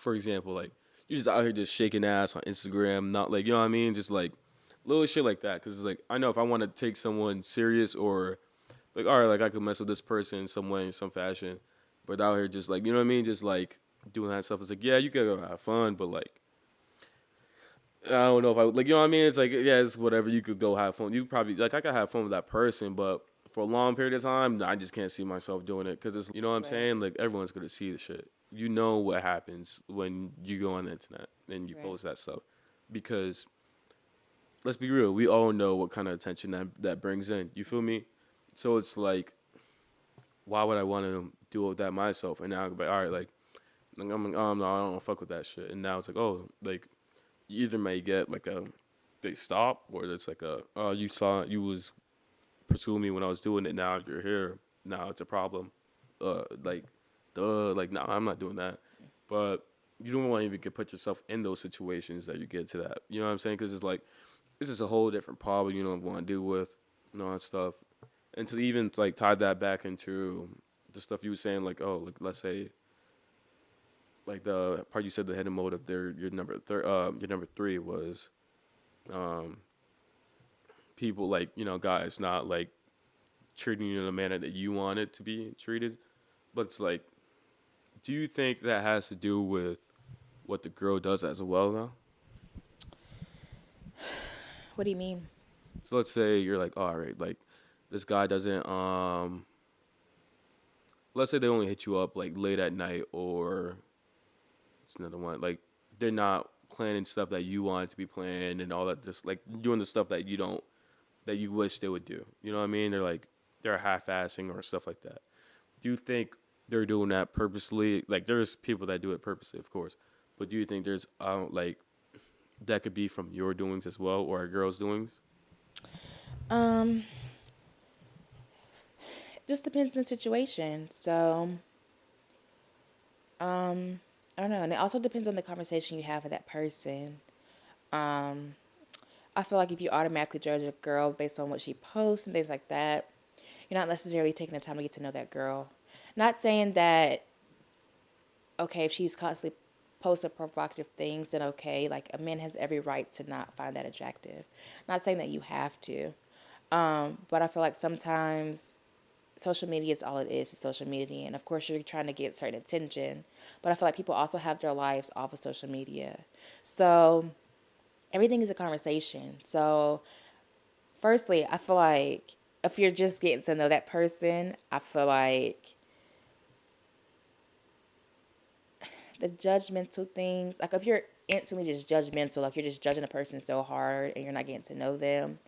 for example, like you just out here just shaking ass on Instagram, not like you know what I mean, just like little shit like that. Because it's like I know if I want to take someone serious or like all right, like I could mess with this person in some way, in some fashion, but out here just like you know what I mean, just like doing that stuff. It's like yeah, you could go have fun, but like I don't know if I would like you know what I mean. It's like yeah, it's whatever. You could go have fun. You probably like I could have fun with that person, but for a long period of time, I just can't see myself doing it because it's you know what I'm Right. saying. Like everyone's gonna see the shit. You know what happens when you go on the internet and you Right. post that stuff because let's be real, we all know what kind of attention that brings in. You feel me? So it's like why would I want to do that myself? And now I'm like all right, I'm like, oh no, I don't fuck with that shit. And now it's like oh like you either may get like a they stop or it's like a oh you saw you was pursuing me when I was doing it now you're here now it's a problem like duh like no I'm not doing that but you don't want to even get put yourself in those situations that you get to that you know what I'm saying because it's like this is a whole different problem you don't want to deal with and all that stuff and to even like tie that back into the stuff you were saying like oh like let's say like the part you said the hidden motive there your number three was um people like you know guys not like treating you in a manner that you want it to be treated but it's like do you think that has to do with what the girl does as well though What do you mean? so let's say you're like all right like this guy doesn't let's say they only hit you up like late at night or it's another one like they're not planning stuff that you want to be planned and all that just like doing the stuff that you don't that you wish they would do you know what I mean they're half-assing or stuff like that do you think they're doing that purposely? Like, there's people that do it purposely, of course, but do you think there's like that could be from your doings as well or a girl's doings? Um, just depends on the situation. So, I don't know, and it also depends on the conversation you have with that person. Um, I feel like if you automatically judge a girl based on what she posts and things like that, you're not necessarily taking the time to get to know that girl. Not saying that okay, if she's constantly posting provocative things, then okay, like a man has every right to not find that attractive. Not saying that you have to, but I feel like sometimes social media is all it is. It's social media, and of course you're trying to get certain attention, but I feel like people also have their lives off of social media, so everything is a conversation. So, firstly, I feel like if you're just getting to know that person, I feel like the judgmental things, like if you're instantly just judgmental, like you're just judging a person so hard and you're not getting to know them,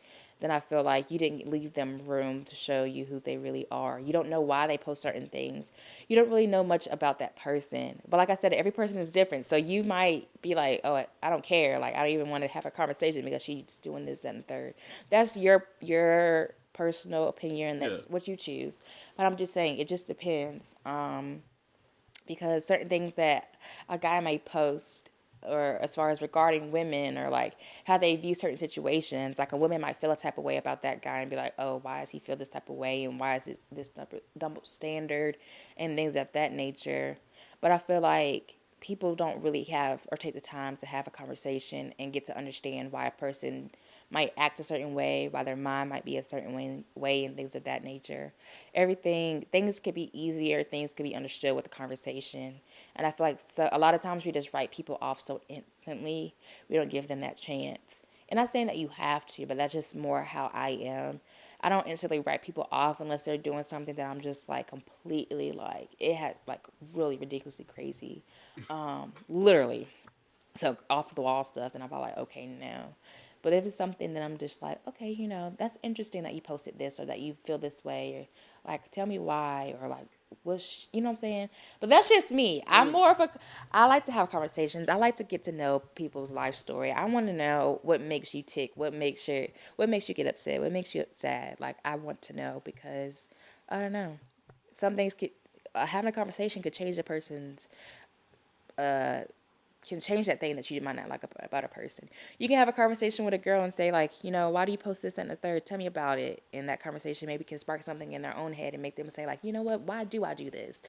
then I feel like you didn't leave them room to show you who they really are. You don't know why they post certain things. You don't really know much about that person. But like I said, every person is different. So you might be like, oh, I don't care. Like I don't even want to have a conversation because she's doing this, that, and the third. That's your personal opinion. Yeah. That's what you choose. But I'm just saying, it just depends. Because certain things that a guy might post or as far as regarding women or like how they view certain situations, like a woman might feel a type of way about that guy and be like, oh, why does he feel this type of way and why is it this double standard and things of that nature. But I feel like people don't really have or take the time to have a conversation and get to understand why a person might act a certain way, why their mind might be a certain way and things of that nature. Things could be easier, things could be understood with a conversation. And I feel like so, a lot of times we just write people off so instantly, we don't give them that chance. And not saying that you have to, but that's just more how I am. I don't instantly write people off unless they're doing something that I'm just like completely like, it had like really ridiculously crazy. Literally. So off the wall stuff, then I'm probably like, okay, no. But if it's something that I'm just like, okay, that's interesting that you posted this or that you feel this way or like tell me why or like you know what I'm saying? But that's just me. I mean, I like to have conversations. I like to get to know people's life story. I want to know what makes you tick, what makes you get upset, what makes you sad. Like I want to know because I don't know. Some things could having a conversation could change a person's can change that thing that you might not like about a person. You can have a conversation with a girl and say like, why do you post this and the third? Tell me about it. And that conversation maybe can spark something in their own head and make them say like, you know what? Why do I do this?